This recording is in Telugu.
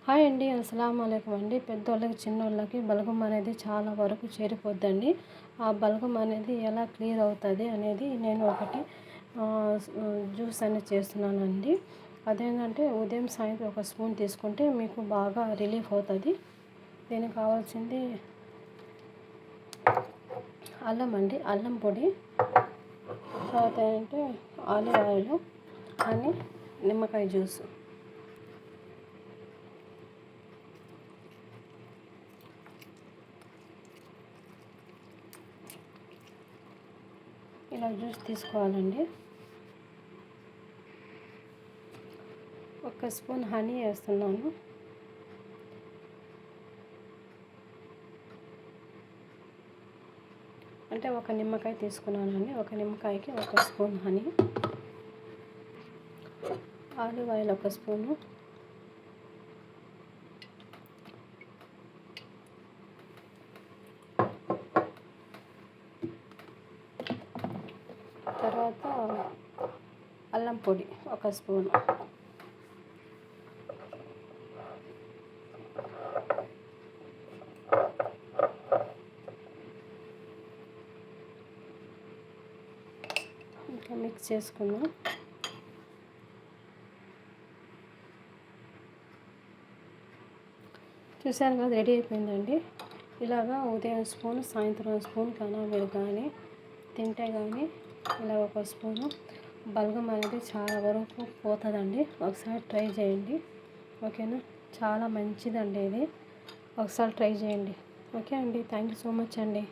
హాయ్ అండి. అస్సలాము అలైకుం అండి. పెద్దోళ్ళకి చిన్నోళ్ళకి బలగం అనేది చాలా వరకు చేరిపోద్దండి. ఆ బలగం అనేది ఎలా క్లియర్ అవుతుంది అనేది నేను ఒకటి జ్యూస్ అనేది చేస్తున్నానండి. అదేంటంటే ఉదయం సాయంత్రం ఒక స్పూన్ తీసుకుంటే మీకు బాగా రిలీఫ్ అవుతుంది. దీనికి కావాల్సింది అల్లం అండి, అల్లం పొడి, తర్వాత ఏంటంటే ఆలివ్ ఆయిల్ అని నిమ్మకాయ జ్యూస్. ఇలా జ్యూస్ తీసుకోవాలండి. ఒక స్పూన్ హనీ వేస్తున్నాను. అంటే ఒక నిమ్మకాయ తీసుకున్నానండి. ఒక నిమ్మకాయకి ఒక స్పూన్ హనీ, ఆలివ్ ఆయిల్ ఒక స్పూను, తర్వాత అల్లం పొడి ఒక స్పూను, ఇంకా మిక్స్ చేసుకుందాం. చూసారు కదా, రెడీ అయిపోయిందండి. ఇలాగా ఉదయం స్పూన్, సాయంత్రం స్పూన్ కానీ మీరు కానీ తింటే కానీ ఇలా ఒక స్పూను బలగం అనేది చాలా వరకు పోతుందండి. ఒకసారి ట్రై చేయండి, ఓకేనా? చాలా మంచిదండి ఇది. ఒకసారి ట్రై చేయండి. ఓకే అండి. థ్యాంక్ యూ సో మచ్ అండి.